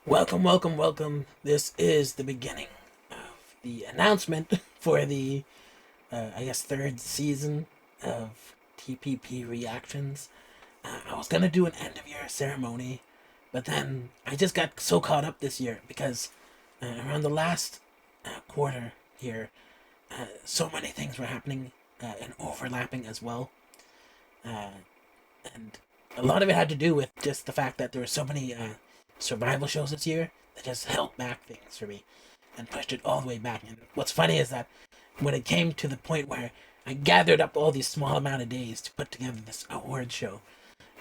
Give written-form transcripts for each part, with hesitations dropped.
Welcome, welcome, welcome. This is the beginning of the announcement for the, third season of TPP Reactions. I was gonna do an end of year ceremony, but then I just got so caught up this year because around the last quarter here, so many things were happening and overlapping as well. Uh, and a lot of it had to do with just the fact that there were so many survival shows this year that just held back things for me and pushed it all the way back. And what's funny is that when it came to the point where I gathered up all these small amount of days to put together this award show,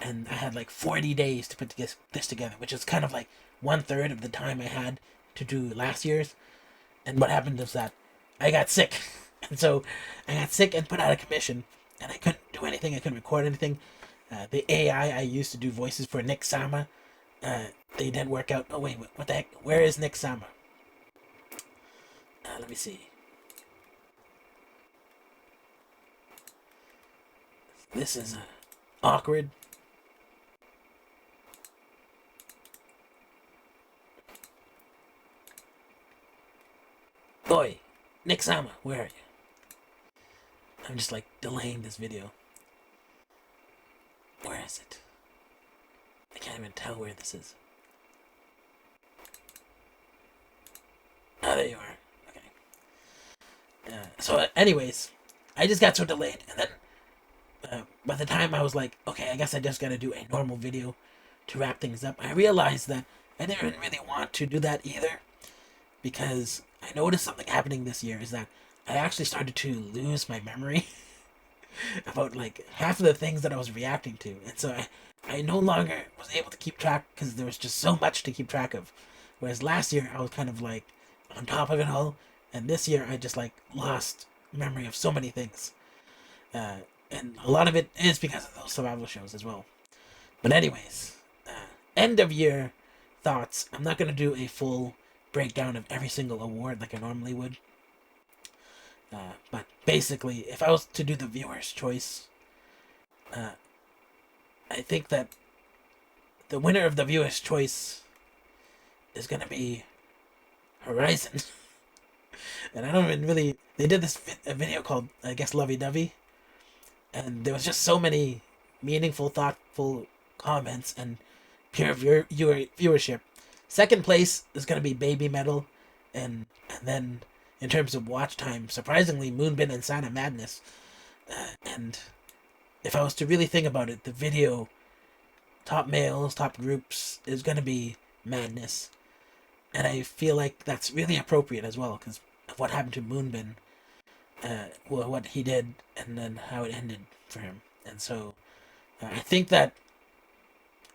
and I had like 40 days to put this together, which is kind of like one third of the time I had to do last year's. And what happened is that I got sick, and so I got sick and put out of commission, and I couldn't do anything. I couldn't record anything. The AI I used to do voices for Nick Sama, uh, they didn't work out. Oh wait, what the heck? Where is Nick Sama? Let me see. This is awkward. Oi, Nick Sama, where are you? I'm just like delaying this video. Where is it? I can't even tell where this is. Oh, there you are. Okay. Anyways, I just got so delayed, and then by the time I was like, okay, I guess I just gotta do a normal video to wrap things up, I realized that I didn't really want to do that either because I noticed something happening this year is that I actually started to lose my memory about like half of the things that I was reacting to, and so I no longer was able to keep track because there was just so much to keep track of. Whereas last year I was kind of like on top of it all, and this year I just like lost memory of so many things. Uh, and a lot of it is because of those survival shows as well. But anyways, end of year thoughts. I'm not gonna do a full breakdown of every single award like I normally would. But basically, if I was to do the viewer's choice, uh, I think that the winner of the viewer's choice is gonna be Horizon. And I don't even really. They did this video called, I guess, Lovey Dovey, and there was just so many meaningful, thoughtful comments and pure viewership. Second place is gonna be Baby Metal, and then in terms of watch time, surprisingly, Moonbin and Sana Madness. And if I was to really think about it, the video top males, top groups is gonna be Madness, and I feel like that's really appropriate as well because of what happened to Moonbin, what he did, and then how it ended for him. And so I think that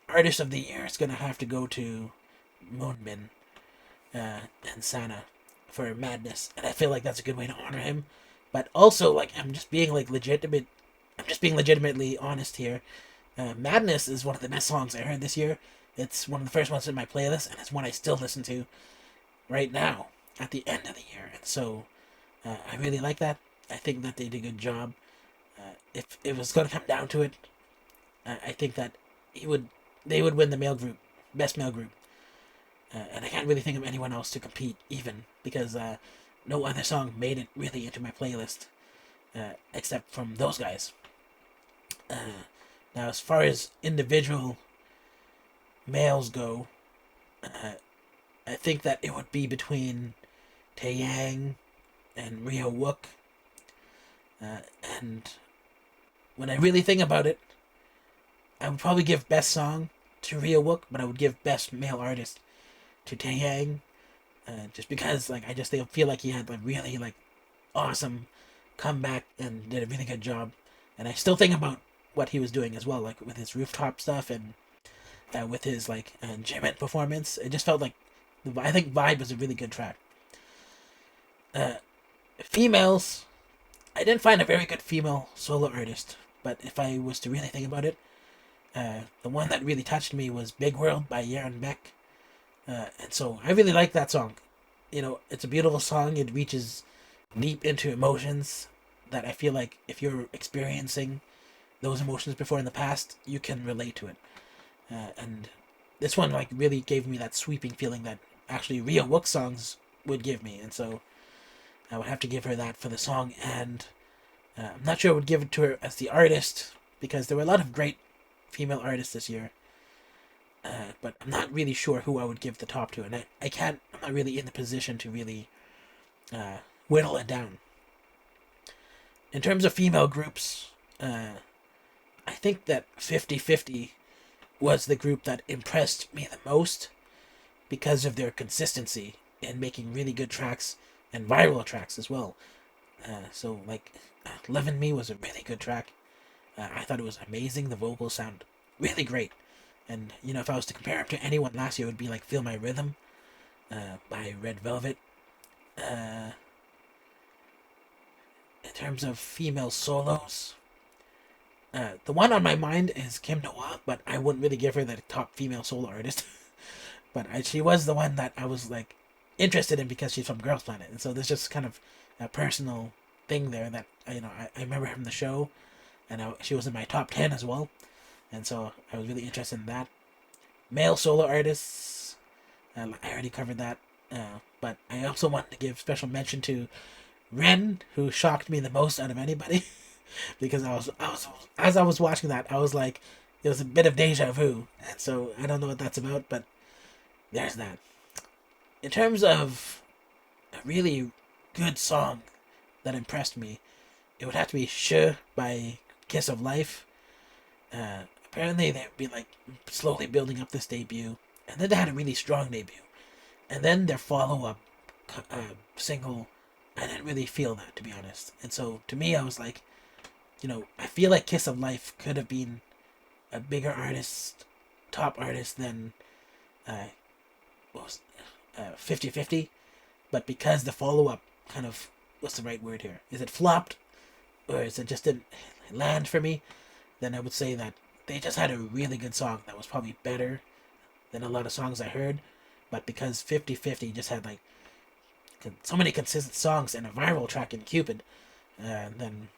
Artist of the Year is gonna have to go to Moonbin and Sana for Madness, and I feel like that's a good way to honor him. But also, like, I'm just being like legitimate. I'm just being legitimately honest here. Madness is one of the best songs I heard this year. It's one of the first ones in my playlist, and it's one I still listen to right now at the end of the year. And so I really like that. I think that they did a good job. If it was going to come down to it, I think that he would they would win the male group, best male group. And I can't really think of anyone else to compete even because no other song made it really into my playlist except from those guys. Now, as far as individual males go, uh, I think that it would be between Taeyang and Rio Wook. Uh, and when I really think about it, I would probably give best song to Rio Wook, but I would give best male artist to Taeyang, just because like I just feel like he had like really like awesome comeback and did a really good job. And I still think about what he was doing as well, like with his rooftop stuff and with his like Jimin performance. It just felt like I think Vibe was a really good track. Uh, Females, I didn't find a very good female solo artist, but if I was to really think about it, the one that really touched me was Big World by Yaron Beck. And so I really like that song. You know, it's a beautiful song. It reaches deep into emotions that I feel like if you're experiencing those emotions before in the past, you can relate to it. And this one like really gave me that sweeping feeling that actually Rhea Wook songs would give me, and so I would have to give her that for the song. And I'm not sure I would give it to her as the artist because there were a lot of great female artists this year. But I'm not really sure who I would give the top to, and I'm not really in the position to really whittle it down. In terms of female groups, I think that 50/50 was the group that impressed me the most because of their consistency in making really good tracks and viral tracks as well. So, like, Love and Me was a really good track. I thought it was amazing. The vocals sound really great. And, if I was to compare it to anyone last year, it would be like Feel My Rhythm by Red Velvet. In terms of female solos, the one on my mind is Kim Noah, but I wouldn't really give her the top female solo artist. But she was the one that I was like interested in because she's from Girls Planet, and so there's just kind of a personal thing there that I remember from the show, and she was in my top 10 as well, and so I was really interested in that. Male solo artists, I already covered that, but I also wanted to give special mention to Ren, who shocked me the most out of anybody, because as I was watching that, I was like, it was a bit of deja vu, and so I don't know what that's about, but there's that. In terms of a really good song that impressed me, it would have to be "She" by Kiss of Life. Apparently, they've been like slowly building up this debut, and then they had a really strong debut, and then their follow-up single, I didn't really feel that, to be honest. And so to me, I was like, I feel like Kiss of Life could have been a bigger artist, top artist than 50/50, but because the follow-up kind of, what's the right word here? Is it flopped, or is it just didn't land for me? Then I would say that they just had a really good song that was probably better than a lot of songs I heard, but because 50/50 just had like so many consistent songs and a viral track in Cupid, then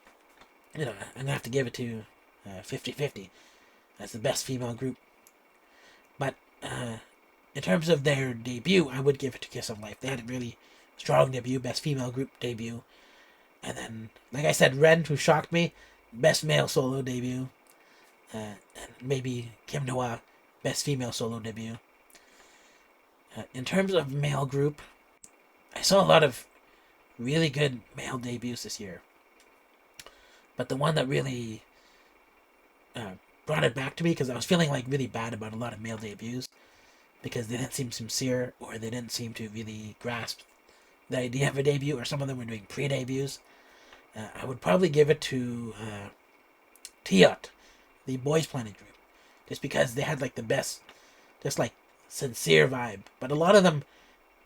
I'm gonna have to give it to 50/50 as the best female group. But in terms of their debut, I would give it to Kiss of Life. They had a really strong debut, best female group debut. And then, like I said, Ren, who shocked me, best male solo debut. And maybe Kim Noah, best female solo debut. In terms of male group, I saw a lot of really good male debuts this year. But the one that really brought it back to me, because I was feeling like really bad about a lot of male debuts, because they didn't seem sincere, or they didn't seem to really grasp the idea of a debut, or some of them were doing pre-debuts. I would probably give it to Tiot, the Boys Planet group, just because they had like the best, just like sincere vibe. But a lot of them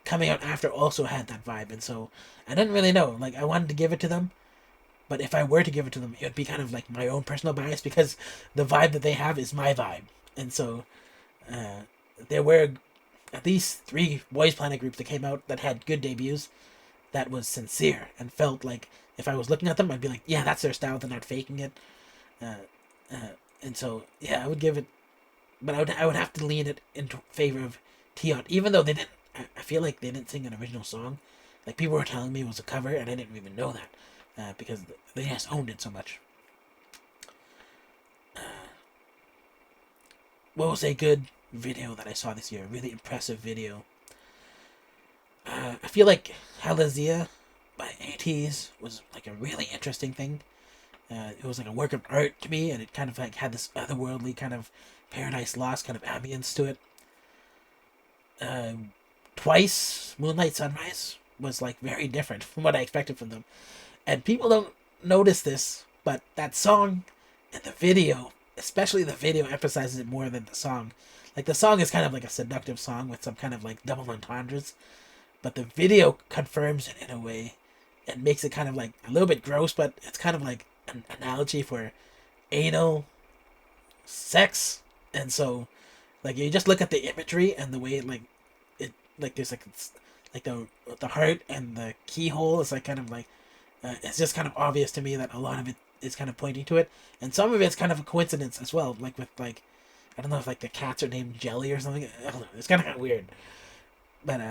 coming out after also had that vibe, and so I didn't really know. Like, I wanted to give it to them, but if I were to give it to them, it would be kind of like my own personal bias, because the vibe that they have is my vibe, and so there were at least 3 Boys Planet groups that came out that had good debuts, that was sincere and felt like if I was looking at them, I'd be like, yeah, that's their style. They're not faking it. And so, yeah, I would give it, but I would have to lean it into favor of Tiot, even though they didn't. I feel like they didn't sing an original song. Like, people were telling me it was a cover, and I didn't even know that because they just owned it so much. What was a good video that I saw this year? A really impressive video. I feel like Halazia by ATEEZ was like a really interesting thing. It was like a work of art to me, and it kind of like had this otherworldly kind of Paradise Lost kind of ambience to it. Twice, Moonlight Sunrise was like very different from what I expected from them. And people don't notice this, but that song and the video, especially the video, emphasizes it more than the song. Like, the song is kind of like a seductive song with some kind of like double entendres, but the video confirms it in a way and makes it kind of like a little bit gross, but it's kind of like an analogy for anal sex. And so, like, you just look at the imagery and the way like there's like it's like the heart and the keyhole is like kind of like it's just kind of obvious to me that a lot of it is kind of pointing to it, and some of it's kind of a coincidence as well, like with like I don't know if like the cats are named Jelly or something. I don't know. It's kind of weird. But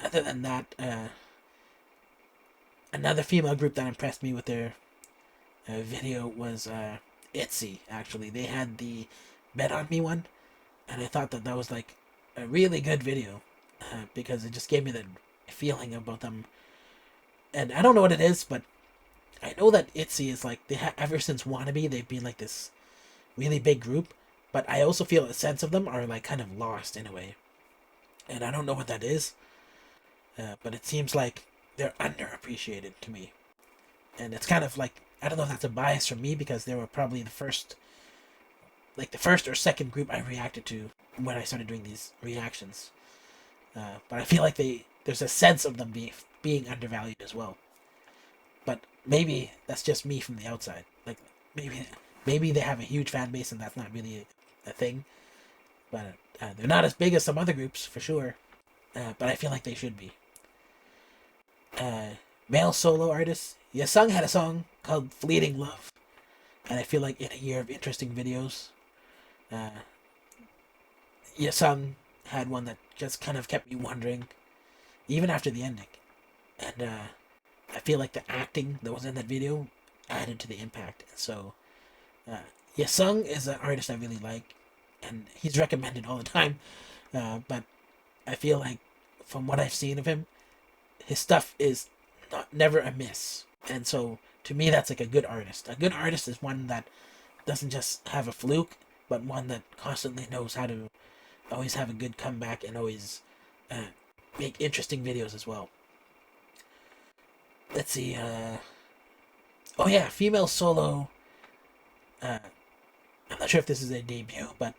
other than that, another female group that impressed me with their video was ITZY. Actually, they had the Bet on Me one, and I thought that that was like a really good video because it just gave me the feeling about them. And I don't know what it is, but I know that ITZY is like ever since Wannabe they've been like this really big group, but I also feel a sense of them are like kind of lost in a way, and I don't know what that is, but it seems like they're underappreciated to me, and it's kind of like I don't know if that's a bias from me because they were probably the first or second group I reacted to when I started doing these reactions, but I feel like there's a sense of them being undervalued as well, but maybe that's just me from the outside, like maybe they have a huge fan base and that's not really a thing. But they're not as big as some other groups for sure. But I feel like they should be. Male solo artists. Yesung had a song called "Fleeting Love," and I feel like in a year of interesting videos, uh, Yesung had one that just kind of kept me wondering, even after the ending. And I feel like the acting that was in that video added to the impact. And so Uh, Yesung is an artist I really like, and he's recommended all the time. But I feel like, from what I've seen of him, his stuff is never a miss. And so, to me, that's like a good artist. A good artist is one that doesn't just have a fluke, but one that constantly knows how to always have a good comeback and always make interesting videos as well. Let's see. Oh yeah, female solo. Uh, I'm not sure if this is a debut, but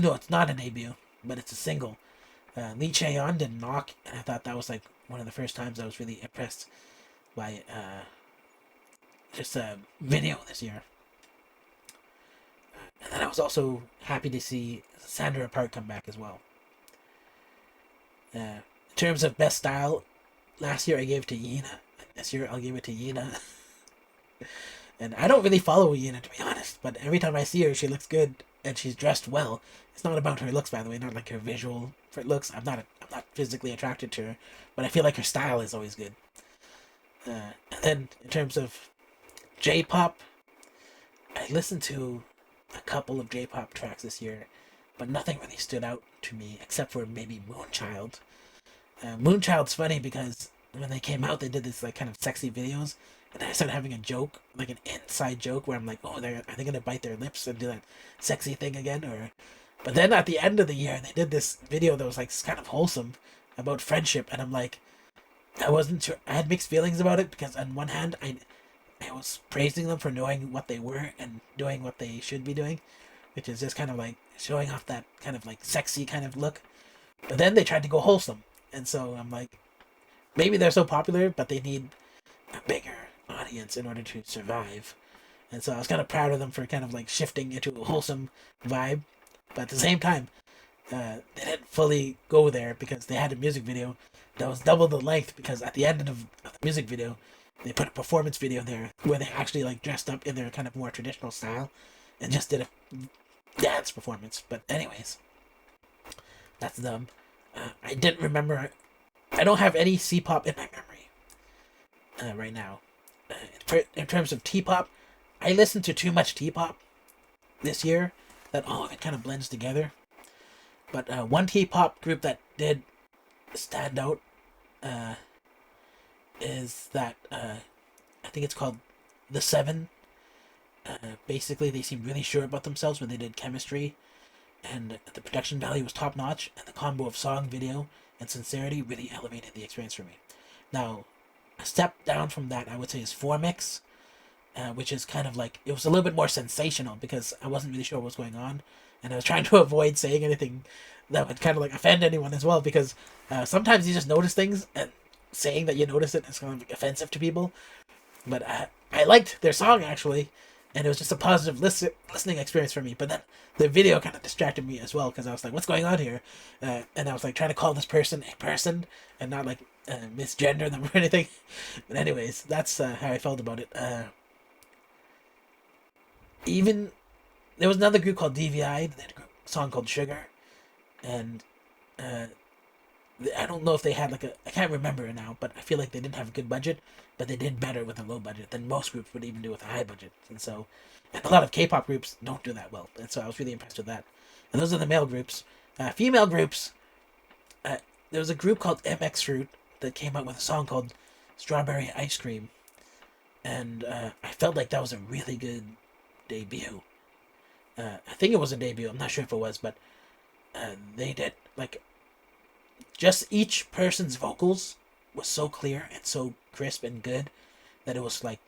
no, it's not a debut, but it's a single. Lee Chaeyeon did Knock, and I thought that was like one of the first times I was really impressed by just a video this year. And then I was also happy to see Sandra Park come back as well. In terms of best style, last year I gave it to Yina. This year I'll give it to Yina. And I don't really follow Yina, to be honest, but every time I see her, she looks good and she's dressed well. It's not about her looks, by the way, not like her visual looks. I'm not physically attracted to her, but I feel like her style is always good. And then in terms of J-pop, I listened to a couple of J-pop tracks this year, but nothing really stood out to me except for maybe Moonchild. Moonchild's funny because when they came out, they did this like kind of sexy videos, and I started having a joke, like an inside joke, where I'm like, "Oh, are they gonna bite their lips and do that sexy thing again?" Or, but then at the end of the year, they did this video that was like kind of wholesome about friendship, and I'm like, I wasn't sure. I had mixed feelings about it because on one hand, I was praising them for knowing what they were and doing what they should be doing, which is just kind of like showing off that kind of like sexy kind of look. But then they tried to go wholesome, and so I'm like, maybe they're so popular, but they need a bigger audience in order to survive. And so I was kind of proud of them for kind of like shifting into a wholesome vibe, but at the same time, they didn't fully go there because they had a music video that was double the length. Because at the end of the music video, they put a performance video there where they actually like dressed up in their kind of more traditional style and just did a dance performance. But anyways, that's them. I didn't remember. I don't have any C-pop in my memory right now. In terms of T-pop, I listened to too much T-pop this year that all of it kind of blends together. But one T-pop group that did stand out is that I think it's called The Seven. Basically, they seemed really sure about themselves when they did Chemistry, and the production value was top notch, and the combo of song, video, and sincerity really elevated the experience for me. Now, a step down from that, I would say, is Formix, which is kind of like, it was a little bit more sensational because I wasn't really sure what was going on, and I was trying to avoid saying anything that would kind of like offend anyone as well, because sometimes you just notice things, and saying that you notice it is kind of like offensive to people. But I liked their song actually, and it was just a positive listening experience for me. But then the video kind of distracted me as well because I was like, "What's going on here?" And I was like trying to call this person a person and not like misgender them or anything. But anyways, that's how I felt about it. Even there was another group called DVI. They had a song called Sugar, and uh, I don't know if they had like a. I can't remember it now, but I feel like they didn't have a good budget, but they did better with a low budget than most groups would even do with a high budget. And so, and a lot of K-pop groups don't do that well. And so I was really impressed with that. And those are the male groups. Female groups. Uh, there was a group called MX Fruit that came out with a song called Strawberry Ice Cream, and I felt like that was a really good debut. I think it was a debut. I'm not sure if it was, but they did like just each person's vocals was so clear and so crisp and good that it was like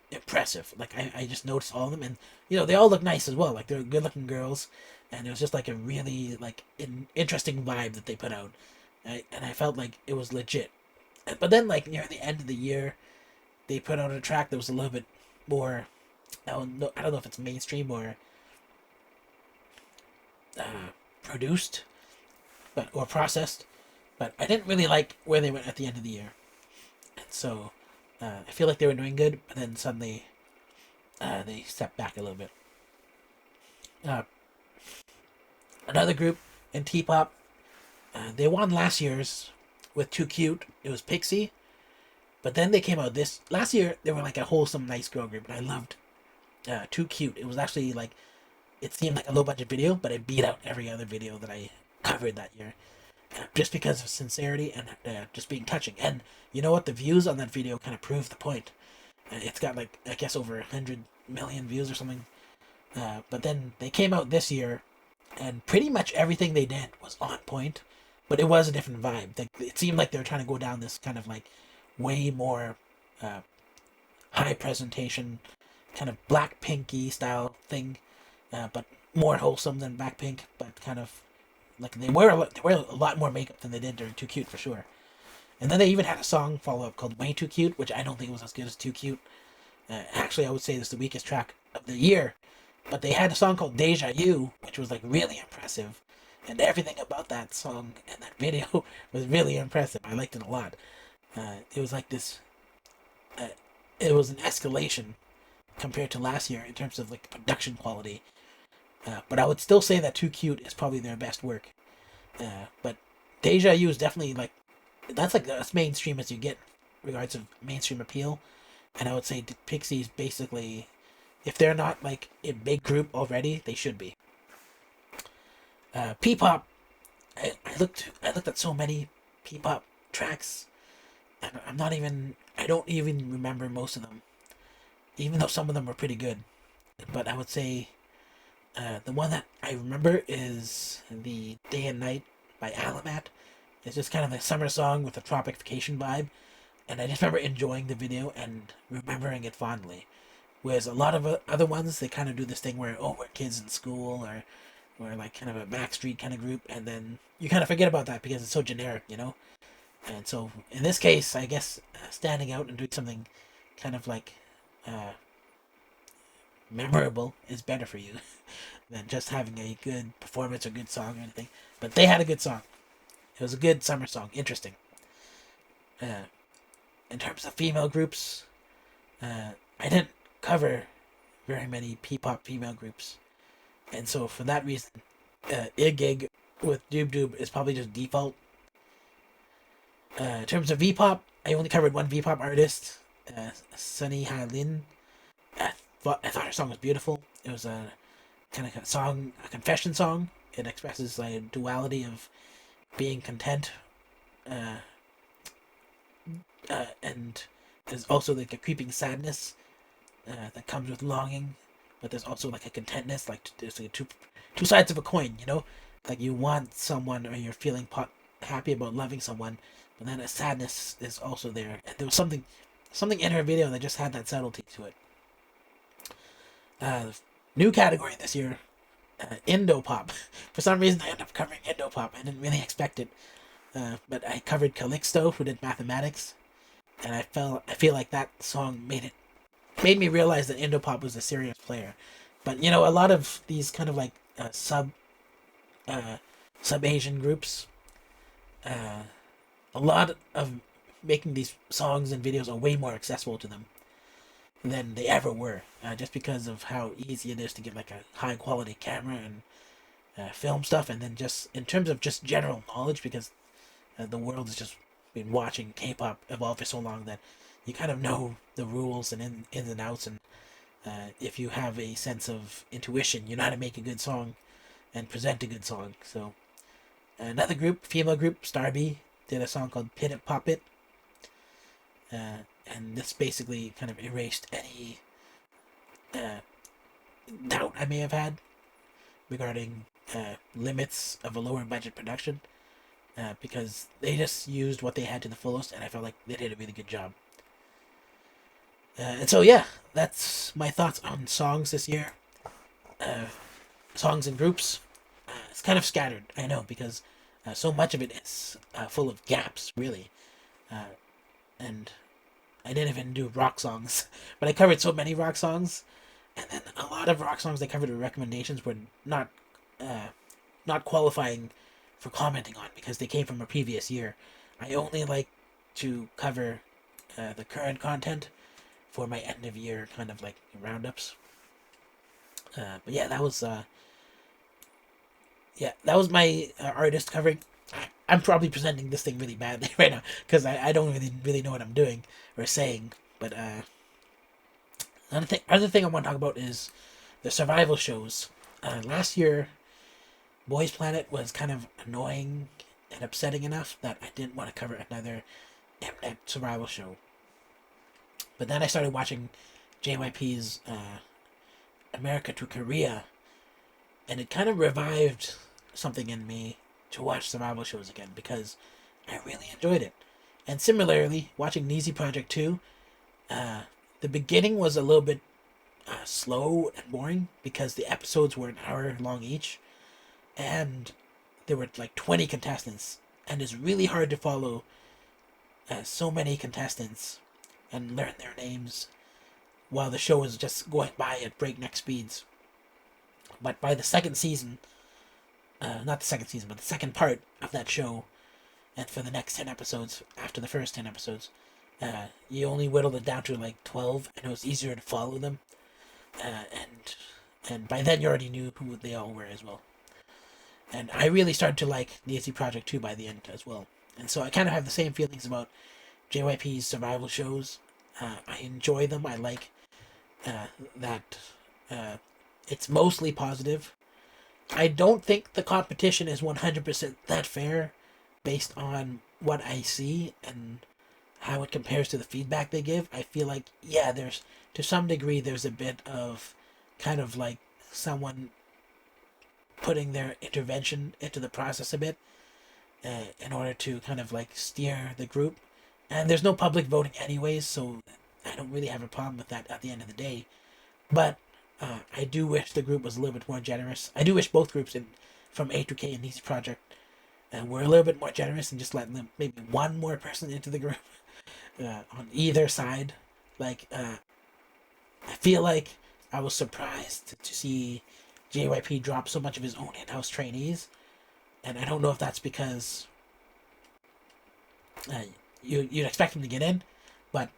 impressive. Like I just noticed all of them, and they all look nice as well. Like they're good looking girls, and it was just like a really like interesting vibe that they put out, and I felt like it was legit. But then like near the end of the year, they put out a track that was a little bit more. I don't know if it's mainstream or produced, or processed, but I didn't really like where they went at the end of the year, and so I feel like they were doing good, but then suddenly they stepped back a little bit. Uh, Another group in T-pop, they won last year's with Too Cute. It was Pixie, but then they came out this last year. They were like a wholesome, nice girl group, and I loved Too Cute. It was actually like it seemed like a low budget video, but it beat out every other video that I covered that year, just because of sincerity and just being touching. And you know what? The views on that video kind of proved the point. It's got like I guess over 100 million views or something. But then they came out this year, and pretty much everything they did was on point, but it was a different vibe. It seemed like they were trying to go down this kind of like way more high presentation, kind of Black Pinky style thing, but more wholesome than Blackpink, but kind of like they wear a lot more makeup than they did during Too Cute for sure. And then they even had a song follow up called Way Too Cute, which I don't think was as good as Too Cute. Actually, I would say this is the weakest track of the year. But they had a song called Deja You, which was like really impressive. And everything about that song and that video was really impressive. I liked it a lot. It was like this. It was an escalation compared to last year in terms of like production quality. But I would still say that Too Cute is probably their best work. But Deja You is definitely like that's like as mainstream as you get in regards of mainstream appeal. And I would say Pixie's basically, if they're not like a big group already, they should be. P-pop, I looked at so many P-pop tracks, and I don't even remember most of them, even though some of them were pretty good. But I would say the one that I remember is the Day and Night by Alamat. It's just kind of a summer song with a tropification vibe, and I just remember enjoying the video and remembering it fondly. Whereas a lot of other ones, they kind of do this thing where, oh, we're kids in school, or we're like kind of a backstreet kind of group, and then you kind of forget about that because it's so generic, you know? And so in this case, I guess standing out and doing something kind of like memorable is better for you than just having a good performance or good song or anything. But they had a good song. It was a good summer song. Interesting. In terms of female groups, I didn't cover very many P-pop female groups, and so for that reason, Igig with Doob Doob is probably just default. In terms of V-pop, I only covered one V-pop artist, Sunny Ha Lin. I thought her song was beautiful. It was a kind of a confession song. It expresses like a duality of being content, and there's also like a creeping sadness that comes with longing, but there's also like a contentness. Like there's like two sides of a coin, you know. Like you want someone, or you're feeling happy about loving someone, but then a sadness is also there. And there was something in her video that just had that subtlety to it. New category this year, Indo-pop. For some reason, I ended up covering Indo-pop. I didn't really expect it, but I covered Calixto, who did Mathematics, and I feel like that song made me realize that Indo-pop was a serious player. But a lot of these kind of like sub Asian groups, a lot of making these songs and videos are way more accessible to them. than they ever were, just because of how easy it is to get like a high quality camera and film stuff, and then just in terms of just general knowledge, because the world has just been watching K-pop evolve for so long that you kind of know the rules and ins and outs, and if you have a sense of intuition, you know how to make a good song and present a good song. So another group, female group, Starby, did a song called Pit It Pop It, and this basically kind of erased any uh, doubt I may have had regarding limits of a lower budget production, because they just used what they had to the fullest, and I felt like they did a really good job. And so, yeah, that's my thoughts on songs this year. Uh, Songs and groups. It's kind of scattered, I know, because so much of it is full of gaps, really. Uh, and I didn't even do rock songs, but I covered so many rock songs, and then a lot of rock songs I covered with recommendations were uh, not qualifying for commenting on because they came from a previous year. I only like to cover the current content for my end of year kind of like roundups. But that was my artist covering. I'm probably presenting this thing really badly right now because I don't really know what I'm doing or saying. But other thing I want to talk about is the survival shows. Last year, Boys Planet was kind of annoying and upsetting enough that I didn't want to cover another Mnet survival show. But then I started watching JYP's America to Korea, and it kind of revived something in me to watch survival shows again because I really enjoyed it. And similarly, watching Neezy Project 2, the beginning was a little bit slow and boring because the episodes were an hour long each, and there were like 20 contestants, and it's really hard to follow so many contestants and learn their names while the show is just going by at breakneck speeds. But by the second season, not the second season, but the second part of that show, and for the next 10 episodes, after the first 10 episodes, you only whittled it down to like 12, and it was easier to follow them. And by then you already knew who they all were as well. And I really started to like Neezy Project 2 by the end as well. And so I kind of have the same feelings about JYP's survival shows. I enjoy them. I like that it's mostly positive. I don't think the competition is 100% that fair based on what I see and how it compares to the feedback they give. I feel like, yeah, there's to some degree there's a bit of kind of like someone putting their intervention into the process a bit in order to kind of like steer the group. And there's no public voting anyways, so I don't really have a problem with that at the end of the day. But I do wish the group was a little bit more generous. I do wish both groups from A2K and Neezy Project were a little bit more generous and just let them maybe one more person into the group on either side. Like, I feel like I was surprised to see JYP drop so much of his own in-house trainees, and I don't know if that's because you'd expect them to get in, but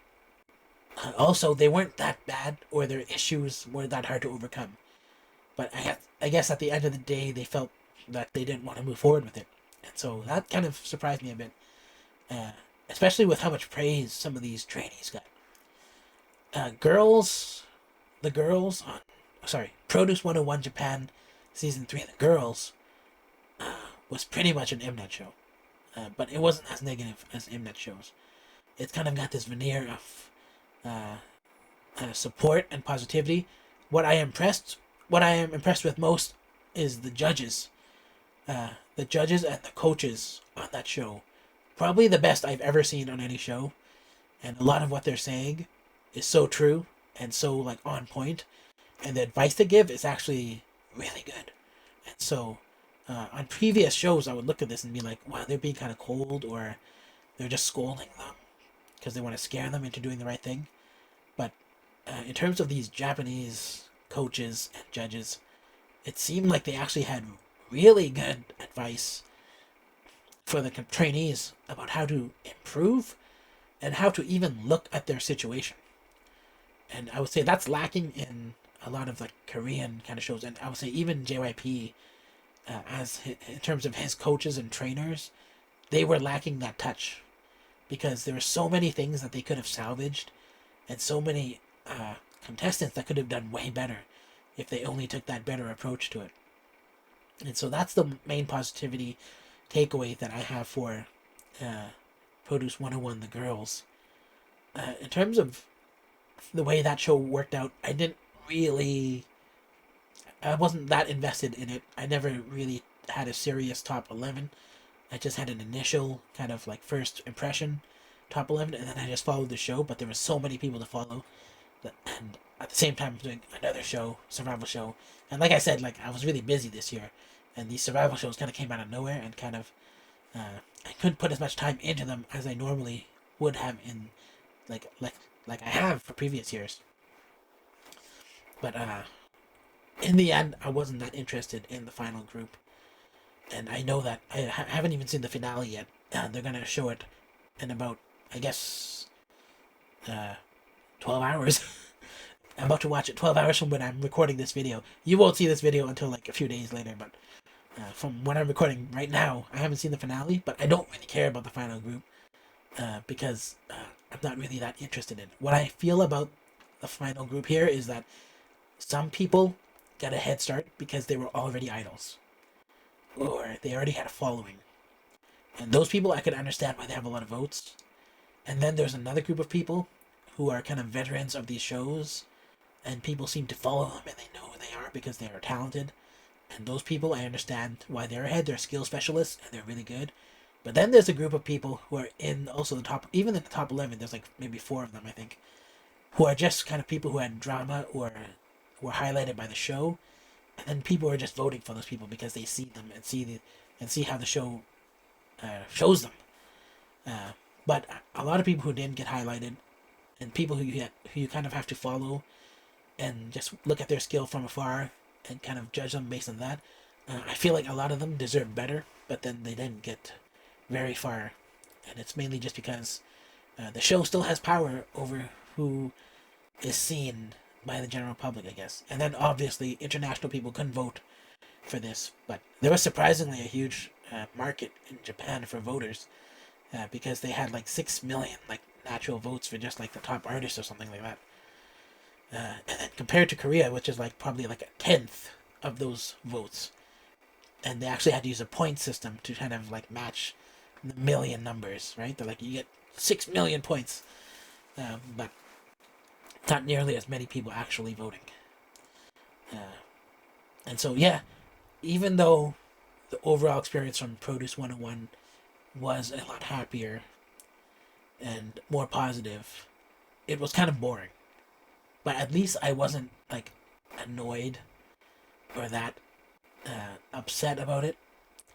also they weren't that bad or their issues weren't that hard to overcome. But I guess at the end of the day they felt that they didn't want to move forward with it, and so that kind of surprised me a bit, especially with how much praise some of these trainees got. The girls on Produce 101 Japan season 3, the girls was pretty much an Mnet show, but it wasn't as negative as Mnet shows. It's kind of got this veneer of support and positivity. What I am impressed with most is the judges, and the coaches on that show. Probably the best I've ever seen on any show, and a lot of what they're saying is so true and so like on point, and the advice they give is actually really good. And so, on previous shows, I would look at this and be like, "Wow, they're being kind of cold," or they're just scolding them because they want to scare them into doing the right thing. But in terms of these Japanese coaches and judges, it seemed like they actually had really good advice for the trainees about how to improve and how to even look at their situation. and I would say that's lacking in a lot of like Korean kind of shows, and I would say even JYP, in terms of his coaches and trainers, they were lacking that touch, because there were so many things that they could have salvaged, and so many contestants that could have done way better if they only took that better approach to it. And so that's the main positivity takeaway that I have for Produce 101 The Girls. In terms of the way that show worked out, I wasn't that invested in it. I never really had a serious top 11. I just had an initial kind of like first impression top 11, and then I just followed the show. But there were so many people to follow, and at the same time doing another show, survival show. And like I said, like I was really busy this year, and these survival shows kind of came out of nowhere, and kind of I couldn't put as much time into them as I normally would have in like I have for previous years. But in the end, I wasn't that interested in the final group, and I know that I haven't even seen the finale yet. They're gonna show it in about, I guess, 12 hours. I'm about to watch it 12 hours from when I'm recording this video. You won't see this video until like a few days later, but from when I'm recording right now, I haven't seen the finale, but I don't really care about the final group because I'm not really that interested in it. What I feel about the final group here is that some people got a head start because they were already idols, or they already had a following. And those people, I could understand why they have a lot of votes. And then there's another group of people who are kind of veterans of these shows, and people seem to follow them and they know who they are because they are talented. And those people, I understand why they're ahead. They're skill specialists and they're really good. But then there's a group of people who are in also the top, even in the top 11, there's like maybe 4 of them, I think, who are just kind of people who had drama or were highlighted by the show. And then people are just voting for those people because they see them and see how the show shows them. But a lot of people who didn't get highlighted, and people who you kind of have to follow and just look at their skill from afar and kind of judge them based on that. I feel like a lot of them deserve better, but then they didn't get very far, and it's mainly just because the show still has power over who is seen by the general public, I guess. And then obviously international people couldn't vote for this, but there was surprisingly a huge market in Japan for voters because they had like 6 million like natural votes for just like the top artists or something like that. And then compared to Korea, which is like probably like a tenth of those votes, and they actually had to use a point system to kind of like match the million numbers, right? They're like, you get 6 million points, but not nearly as many people actually voting. And so, yeah, even though the overall experience from Produce 101 was a lot happier and more positive, it was kind of boring. But at least I wasn't like annoyed or that upset about it.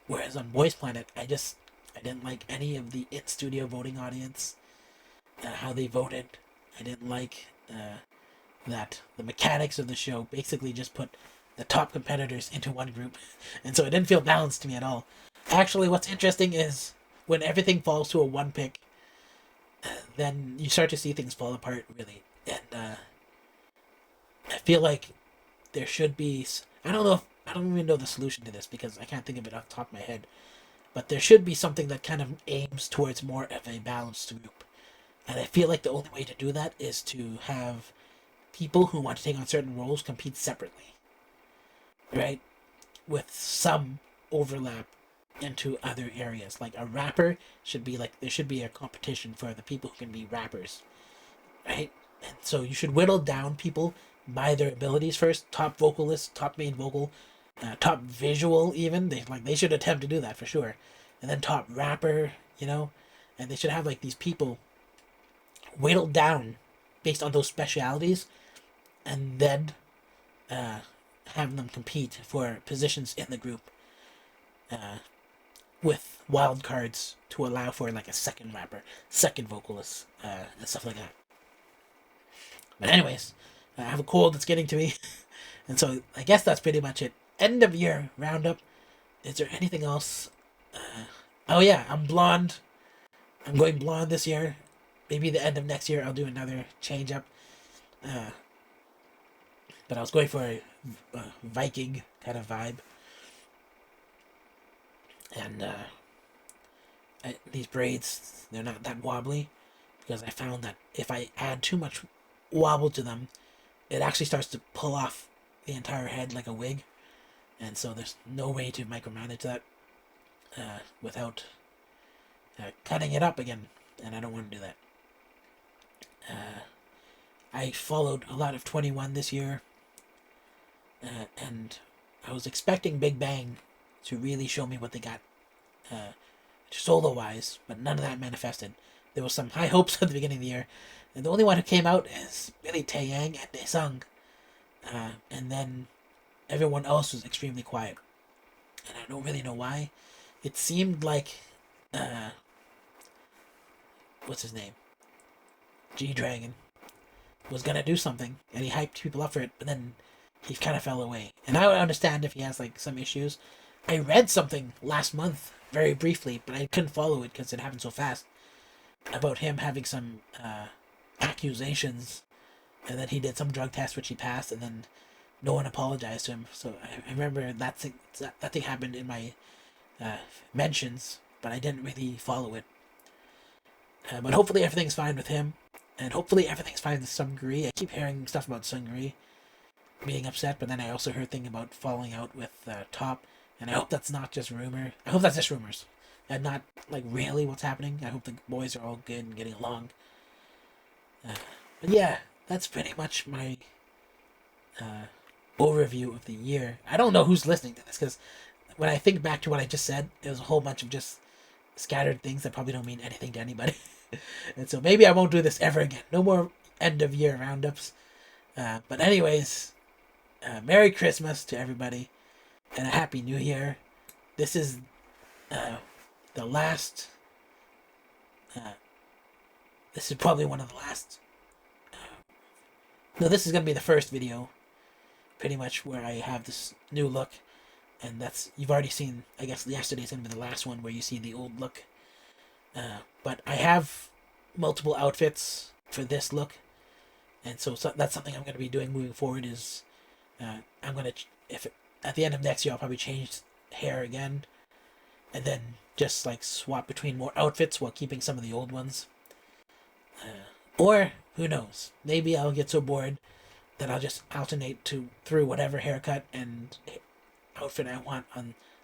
Whereas on Boys Planet, I didn't like any of the in studio voting audience, how they voted. I didn't like that the mechanics of the show basically just put the top competitors into one group, and so it didn't feel balanced to me at all. Actually, what's interesting is when everything falls to a one pick, then you start to see things fall apart really, and I feel like there should be. I don't know. I don't even know the solution to this because I can't think of it off the top of my head. But there should be something that kind of aims towards more of a balanced group. And I feel like the only way to do that is to have people who want to take on certain roles compete separately. Right? With some overlap into other areas. Like a rapper should be like, there should be a competition for the people who can be rappers. Right? And so you should whittle down people by their abilities first. Top vocalist, top main vocal, top visual even. They should attempt to do that for sure. And then top rapper, and they should have like these people whittled down based on those specialities, and then have them compete for positions in the group with wild cards to allow for like a second rapper, second vocalist, and stuff like that. But anyways, I have a cold that's getting to me, and so I guess that's pretty much it. End of year roundup. Is there anything else? Oh yeah, I'm blonde. I'm going blonde this year. Maybe the end of next year I'll do another change up. Uh, but I was going for a Viking kind of vibe, and these braids, they're not that wobbly, because I found that if I add too much wobble to them, it actually starts to pull off the entire head like a wig, and so there's no way to micromanage that without cutting it up again, and I don't want to do that. I followed a lot of 21 this year, and I was expecting Big Bang to really show me what they got solo wise, but none of that manifested. There was some high hopes at the beginning of the year, and the only one who came out is really Taeyang and Daesung, and then everyone else was extremely quiet, and I don't really know why. It seemed like what's his name, G Dragon, was gonna do something, and he hyped people up for it, but then he kind of fell away. And I would understand if he has like some issues. I read something last month very briefly, but I couldn't follow it because it happened so fast, about him having some accusations, and then he did some drug test which he passed, and then no one apologized to him. So I remember that thing happened in my mentions, but I didn't really follow it. But hopefully everything's fine with him, and hopefully everything's fine with Sungri. I keep hearing stuff about Sungri being upset, but then I also heard thing about falling out with Top, and I hope that's not just rumor. I hope that's just rumors, and not like really what's happening. I hope the boys are all good and getting along. But yeah, that's pretty much my overview of the year. I don't know who's listening to this, because when I think back to what I just said, it was a whole bunch of just scattered things that probably don't mean anything to anybody. And so maybe I won't do this ever again. No more end of year roundups. But anyways, Merry Christmas to everybody, and a Happy New Year. This is the last. This is probably one of the last. No, this is gonna be the first video, pretty much, where I have this new look, and that's, you've already seen. I guess yesterday's gonna be the last one where you see the old look. But I have multiple outfits for this look, and so that's something I'm going to be doing moving forward. Is I'm going to, if at the end of next year, I'll probably change hair again, and then just like swap between more outfits while keeping some of the old ones. Or who knows? Maybe I'll get so bored that I'll just alternate through whatever haircut and outfit I want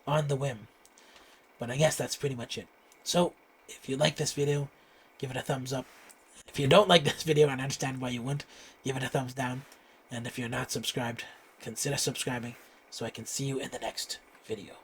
on the whim. But I guess that's pretty much it. So if you like this video, give it a thumbs up. If you don't like this video, and I understand why you wouldn't, give it a thumbs down. And if you're not subscribed, consider subscribing so I can see you in the next video.